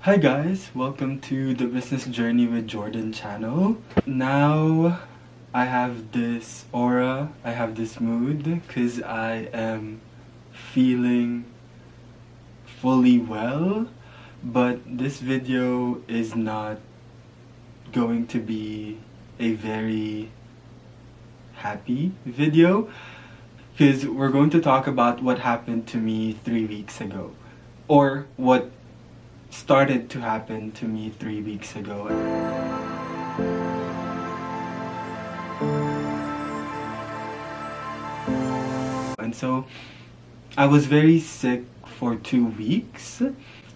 Hi guys, welcome to the Business Journey with Jordan channel. Now I have this aura, I have this mood because I am feeling fully well, but this video is not going to be a very happy video because we're going to talk about what happened to me 3 weeks ago, or what started to happen to me 3 weeks ago. And so I was very sick for 2 weeks.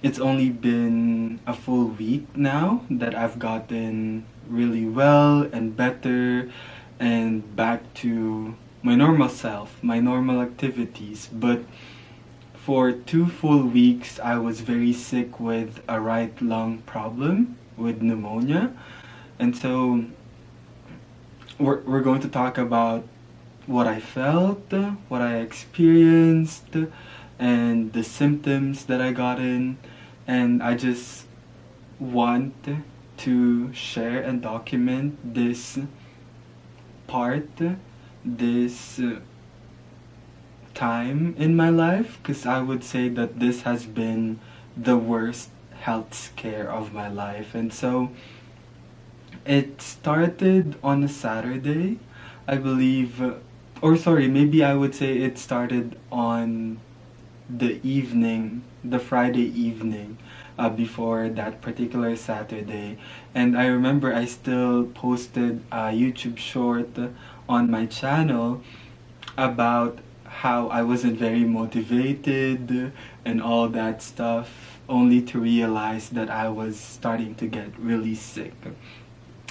It's only been a full week now that I've gotten really well and better and back to my normal self, my normal activities. But for 2 full weeks, I was very sick with a right lung problem with pneumonia. And so we're going to talk about what I felt, what I experienced, and the symptoms that I got in. And I just want to share and document this part, this time in my life, because I would say that this has been the worst health scare of my life. And so it started on a Saturday, I believe, or sorry, maybe I would say it started on the evening, the Friday evening, before that particular Saturday. And I remember I still posted a YouTube short on my channel about how I wasn't very motivated and all that stuff, only to realize that I was starting to get really sick.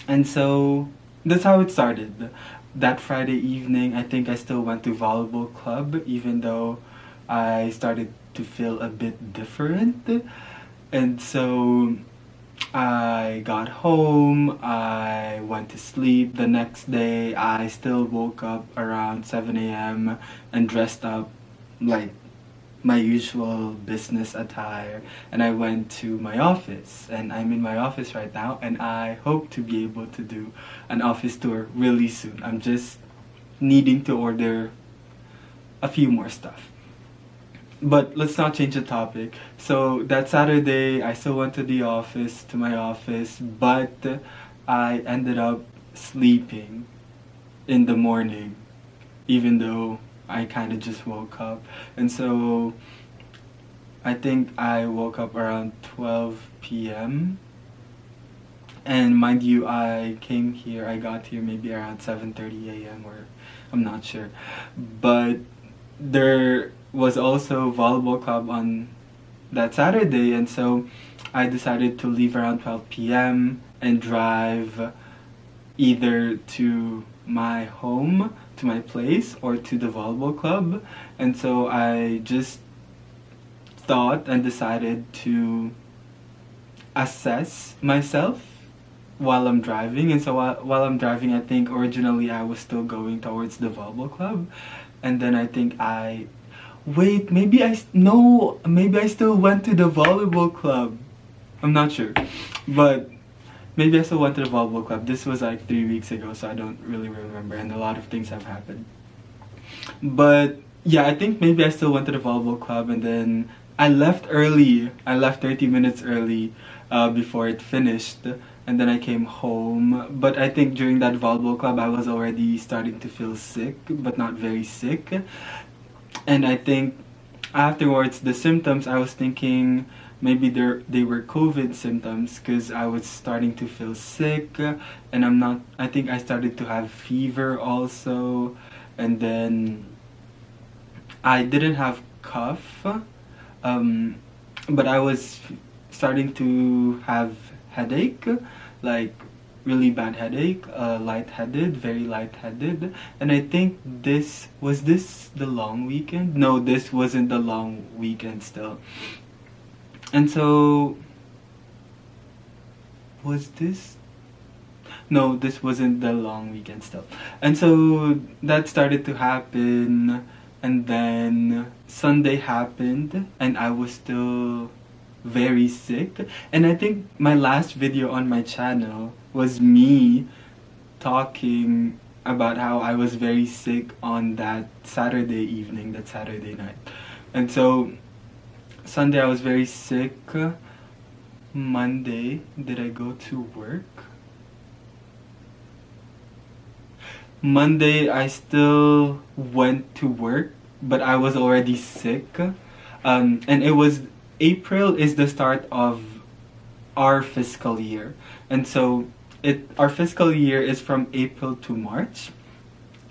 And so that's how it started. That Friday evening, I think I still went to volleyball club, even though I started to feel a bit different. And so I got home, I went to sleep. The next day, I still woke up around 7 a.m. and dressed up like my usual business attire, and I went to my office. And I'm in my office right now, and I hope to be able to do an office tour really soon. I'm just needing to order a few more stuff. But let's not change the topic. So that Saturday, I still went to my office, but I ended up sleeping in the morning, even though I kind of just woke up. And so I think I woke up around 12 p.m. And mind you, I got here maybe around 7:30 a.m. or I'm not sure. But there was also volleyball club on that Saturday, and so I decided to leave around 12 p.m. and drive either to my home, to my place, or to the volleyball club. And so I just thought and decided to assess myself while I'm driving. And so while I'm driving, I think originally I was still going towards the volleyball club, and then I think wait, maybe I still went to the volleyball club. I'm not sure, but maybe I still went to the volleyball club. This was like 3 weeks ago, so I don't really remember, and a lot of things have happened. But yeah, I think maybe I still went to the volleyball club, and then I left early. I left 30 minutes early before it finished, and then I came home. But I think during that volleyball club, I was already starting to feel sick, but not very sick. And I think afterwards, the symptoms, I was thinking maybe they were COVID symptoms, because I was starting to feel sick, and I think I started to have fever also, and then I didn't have cough, but I was starting to have headache, like really bad headache, lightheaded, very lightheaded. And I think this the long weekend? No, this wasn't the long weekend still. And so was this? No, this wasn't the long weekend still. And so that started to happen, and then Sunday happened, and I was still very sick. And I think my last video on my channel was me talking about how I was very sick on that Saturday evening, that Saturday night. And so Sunday I was very sick. Monday, did I go to work? Monday I still went to work, but I was already sick. And it was April is the start of our fiscal year. And so our fiscal year is from April to March.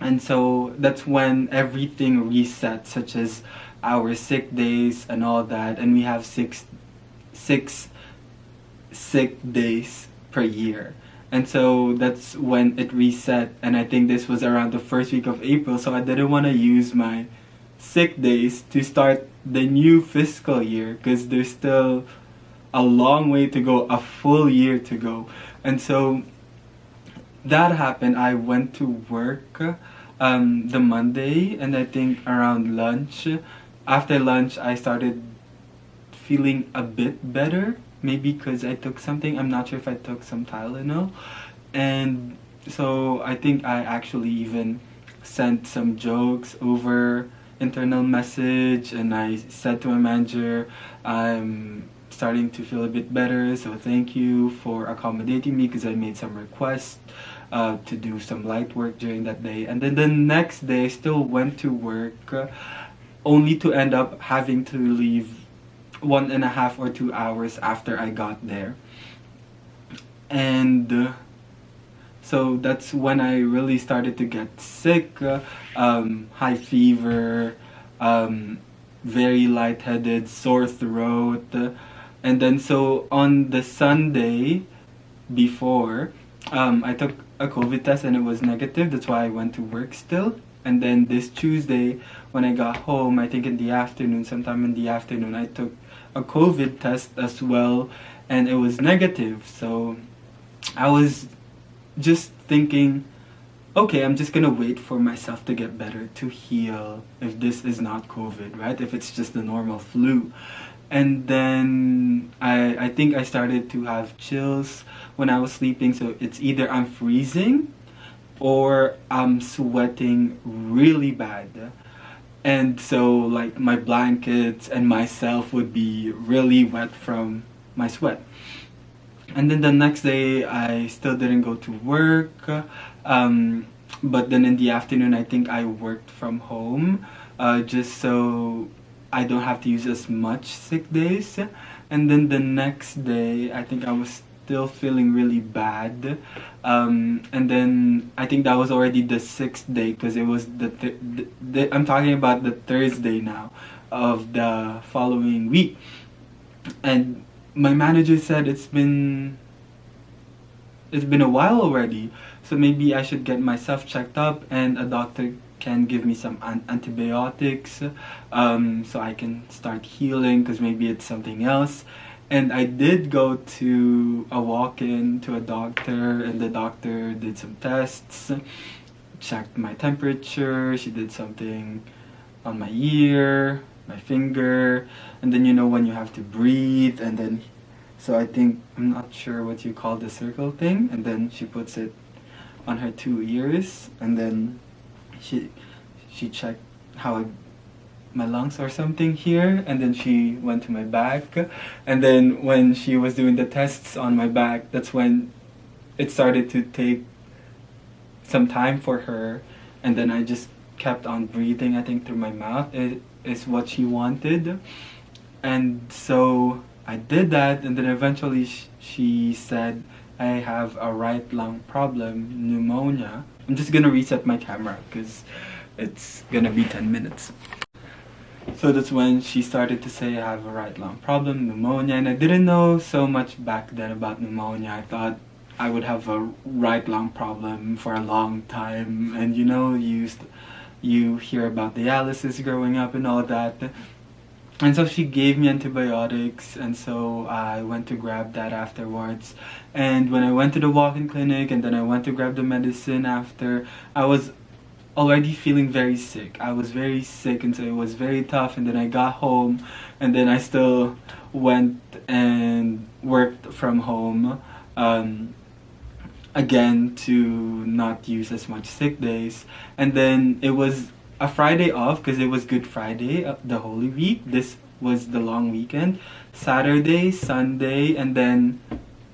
And so that's when everything resets, such as our sick days and all that. And we have six sick days per year. And so that's when it reset. And I think this was around the first week of April. So I didn't want to use my sick days to start the new fiscal year because there's still a long way to go, a full year to go. And so that happened. I went to work the Monday, and I think around lunch, after lunch, I started feeling a bit better. Maybe because I took something. I'm not sure if I took some Tylenol. And so I think I actually even sent some jokes over internal message, and I said to my manager, I'm starting to feel a bit better, so thank you for accommodating me because I made some requests to do some light work during that day. And then the next day I still went to work, only to end up having to leave 1.5 or 2 hours after I got there. And so that's when I really started to get sick, high fever, very lightheaded, sore throat. And then so on the Sunday before, I took a COVID test and it was negative. That's why I went to work still. And then this Tuesday, when I got home, I think in the afternoon, sometime in the afternoon, I took a COVID test as well, and it was negative. So I was just thinking, okay, I'm just gonna wait for myself to get better, to heal, if this is not COVID, right? If it's just the normal flu. And then I think I started to have chills when I was sleeping. So it's either I'm freezing or I'm sweating really bad. And so like my blankets and myself would be really wet from my sweat. And then the next day I still didn't go to work. But then in the afternoon I think I worked from home, just so I don't have to use as much sick days. And then the next day I think I was still feeling really bad. And then I think that was already the 6th day because it was I'm talking about the Thursday now of the following week. And my manager said it's been a while already, so maybe I should get myself checked up and a doctor can give me some antibiotics, so I can start healing because maybe it's something else. And I did go to a walk-in to a doctor, and the doctor did some tests, checked my temperature, she did something on my ear, my finger, and then you know when you have to breathe, and then so I think, I'm not sure what you call the circle thing, and then she puts it on her 2 ears, and then she checked how my lungs or something here, and then she went to my back, and then when she was doing the tests on my back, that's when it started to take some time for her, and then I just kept on breathing, I think through my mouth. It is what she wanted, and so I did that, and then eventually she said I have a right lung problem, pneumonia. I'm just gonna reset my camera because it's gonna be 10 minutes. So that's when she started to say I have a right lung problem, pneumonia, and I didn't know so much back then about pneumonia. I thought I would have a right lung problem for a long time, and you know, you hear about dialysis growing up and all that. And so she gave me antibiotics, and so I went to grab that afterwards. And when I went to the walk-in clinic and then I went to grab the medicine after, I was already feeling very sick. I was very sick, and so it was very tough. And then I got home, and then I still went and worked from home. Um, Again, to not use as much sick days. And then it was a Friday off because it was Good Friday, the Holy Week. This was the long weekend. Saturday, Sunday, and then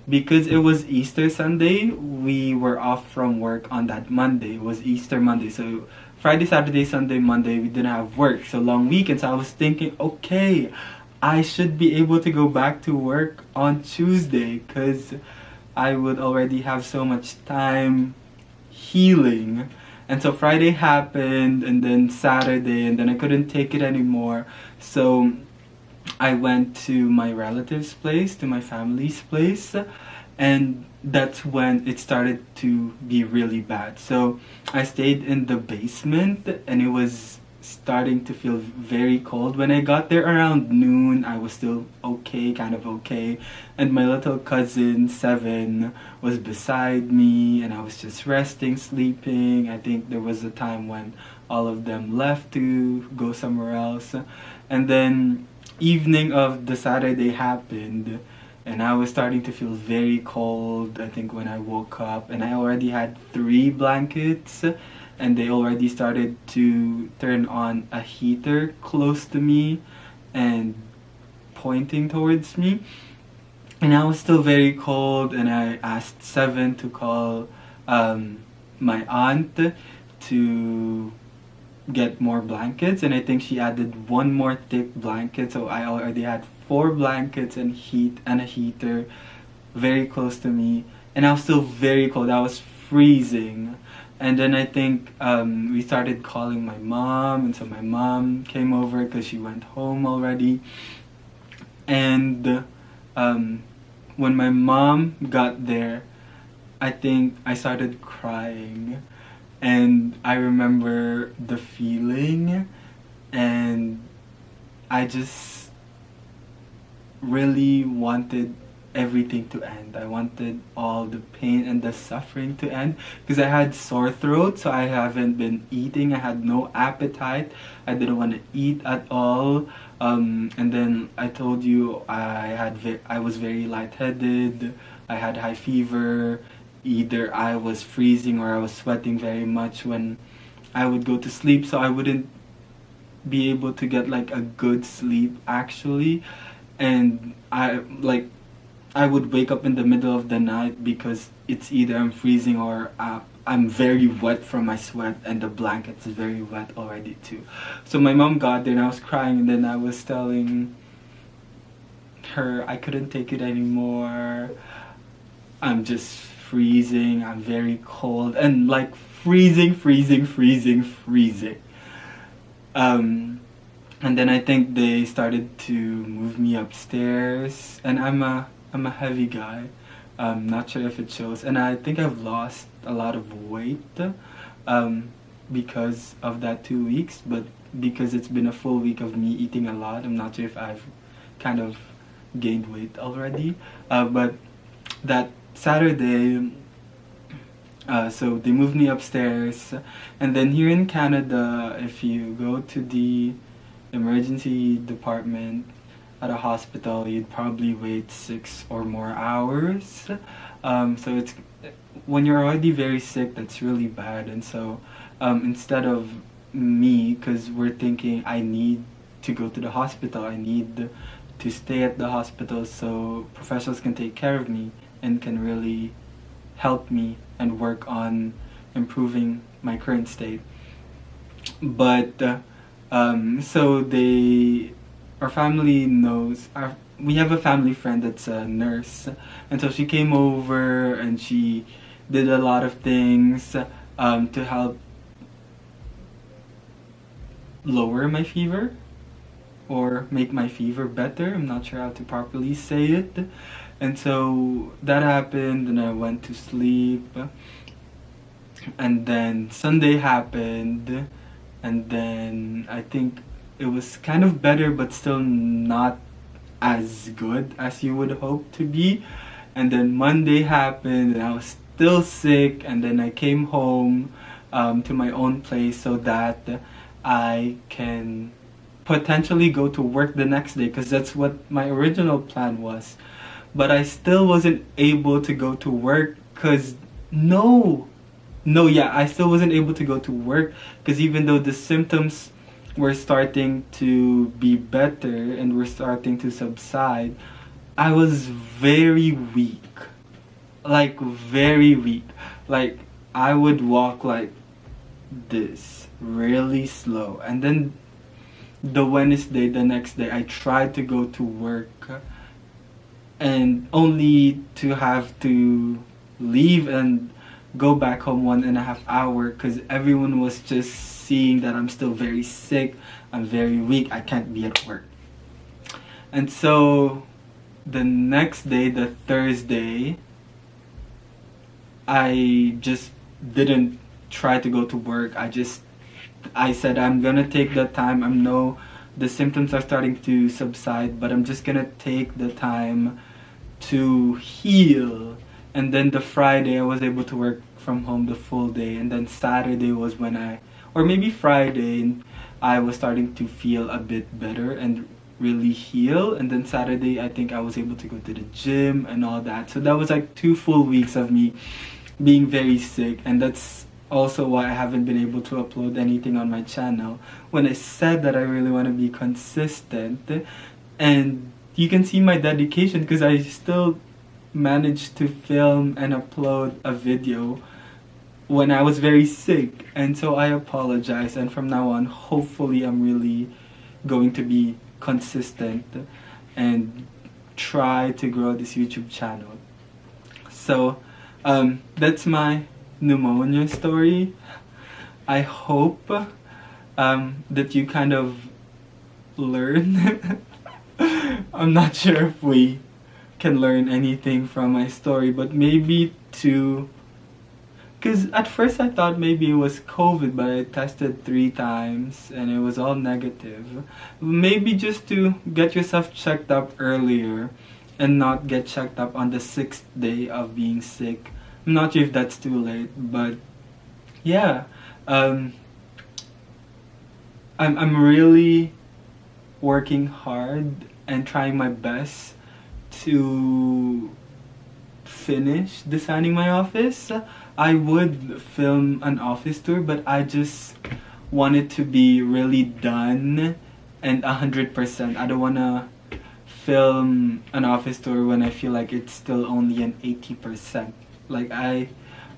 because it was Easter Sunday, we were off from work on that Monday. It was Easter Monday. So Friday, Saturday, Sunday, Monday, we didn't have work. So long weekend. So I was thinking, okay, I should be able to go back to work on Tuesday because I would already have so much time healing. And so Friday happened, and then Saturday, and then I couldn't take it anymore. So I went to my relative's place, to my family's place, and that's when it started to be really bad. So I stayed in the basement, and it was starting to feel very cold. When I got there around noon, I was still okay, kind of okay. And my little cousin, 7, was beside me, and I was just resting, sleeping. I think there was a time when all of them left to go somewhere else. And then evening of the Saturday happened, and I was starting to feel very cold. I think when I woke up, and I already had 3 blankets, and they already started to turn on a heater close to me and pointing towards me. And I was still very cold, and I asked 7 to call my aunt to get more blankets, and I think she added one more thick blanket, so I already had 4 blankets and heat and a heater very close to me, and I was still very cold. I was freezing. And then I think we started calling my mom, and so my mom came over because she went home already. And when my mom got there, I think I started crying. And I remember the feeling, and I just really wanted everything to end. I wanted all the pain and the suffering to end because I had sore throat, so I haven't been eating. I had no appetite. I didn't want to eat at all. And then I told you I was very lightheaded. I had high fever. Either I was freezing or I was sweating very much when I would go to sleep, so I wouldn't be able to get like a good sleep actually. And I would wake up in the middle of the night because it's either I'm freezing or I'm very wet from my sweat, and the blanket's very wet already too. So my mom got there, and I was crying, and then I was telling her I couldn't take it anymore. I'm just freezing, I'm very cold, and like freezing, freezing, freezing, freezing. Um, and then I think they started to move me upstairs, and I'm a heavy guy. Not sure if it shows, and I think I've lost a lot of weight um, because of that 2 weeks. But because it's been a full week of me eating a lot, I'm not sure if I've kind of gained weight already. But that Saturday, so they moved me upstairs, and then here in Canada, if you go to the emergency department at a hospital, you'd probably wait 6 or more hours. So it's when you're already very sick, that's really bad. And so instead of me, because we're thinking I need to go to the hospital, I need to stay at the hospital so professionals can take care of me and can really help me and work on improving my current state. But so our family knows, we have a family friend that's a nurse, and so she came over and she did a lot of things to help lower my fever or make my fever better. I'm not sure how to properly say it. And so that happened, and I went to sleep. And then Sunday happened, and then I think it was kind of better, but still not as good as you would hope to be. And then Monday happened, and I was still sick, and then I came home to my own place so that I can potentially go to work the next day, because that's what my original plan was. But I still wasn't able to go to work because no, yeah, I still wasn't able to go to work because even though the symptoms were starting to be better and were starting to subside, I was very weak. Like, very weak. Like, I would walk like this, really slow. And then the Wednesday, the next day, I tried to go to work and only to have to leave and go back home 1.5 hours because everyone was just seeing that I'm still very sick, I'm very weak, I can't be at work. And so the next day, the Thursday, I just didn't try to go to work. I said I'm gonna take the time. I know the symptoms are starting to subside, but I'm just gonna take the time to heal. And then the Friday I was able to work from home the full day, and then Saturday was when or maybe Friday, I was starting to feel a bit better and really heal. And then Saturday I think I was able to go to the gym and all that. So that was like 2 full weeks of me being very sick, and that's also why I haven't been able to upload anything on my channel when I said that I really want to be consistent. And you can see my dedication because I still managed to film and upload a video when I was very sick. And so I apologize, and from now on hopefully I'm really going to be consistent and try to grow this YouTube channel. So that's my pneumonia story. I hope that you kind of learn. I'm not sure if we can learn anything from my story, but maybe because at first I thought maybe it was COVID, but I tested 3 times and it was all negative. Maybe just to get yourself checked up earlier and not get checked up on the 6th day of being sick. I'm not sure if that's too late, but yeah, I'm really working hard and trying my best to finish designing my office. I would film an office tour, but I just want it to be really done and 100%. I don't want to film an office tour when I feel like it's still only an 80%. Like, I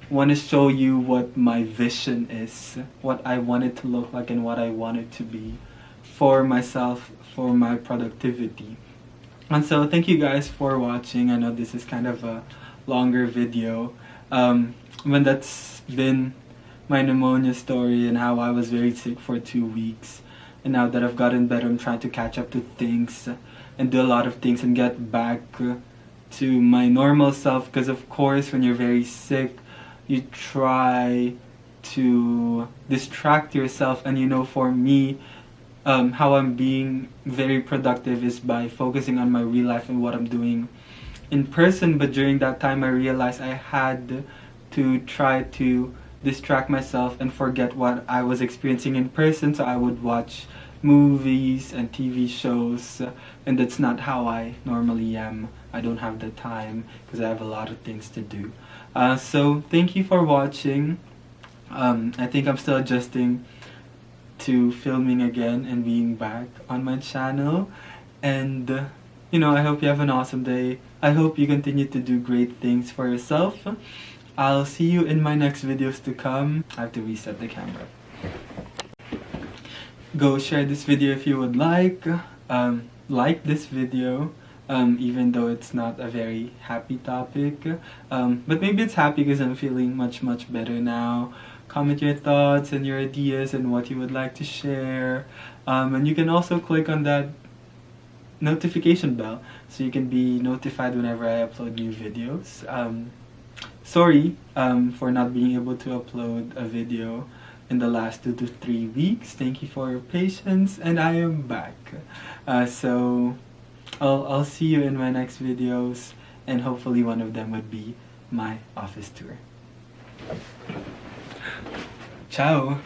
want to show you what my vision is, what I want it to look like, and what I want it to be for myself, for my productivity. And so thank you guys for watching. I know this is kind of a longer video. When that's been my pneumonia story and how I was very sick for 2 weeks. And now that I've gotten better, I'm trying to catch up to things and do a lot of things and get back to my normal self. Because of course, when you're very sick, you try to distract yourself. And you know, for me, how I'm being very productive is by focusing on my real life and what I'm doing in person. But during that time, I realized I had to try to distract myself and forget what I was experiencing in person. So I would watch movies and TV shows, and that's not how I normally am. I don't have the time because I have a lot of things to do. So thank you for watching. I think I'm still adjusting to filming again and being back on my channel. And I hope you have an awesome day. I hope you continue to do great things for yourself. I'll see you in my next videos to come. I have to reset the camera. Go share this video if you would like. Like this video, even though it's not a very happy topic. But maybe it's happy because I'm feeling much better now. Comment your thoughts and your ideas and what you would like to share. And you can also click on that notification bell so you can be notified whenever I upload new videos. Sorry for not being able to upload a video in the last 2 to 3 weeks. Thank you for your patience, and I am back. So I'll see you in my next videos, and hopefully one of them would be my office tour. Ciao!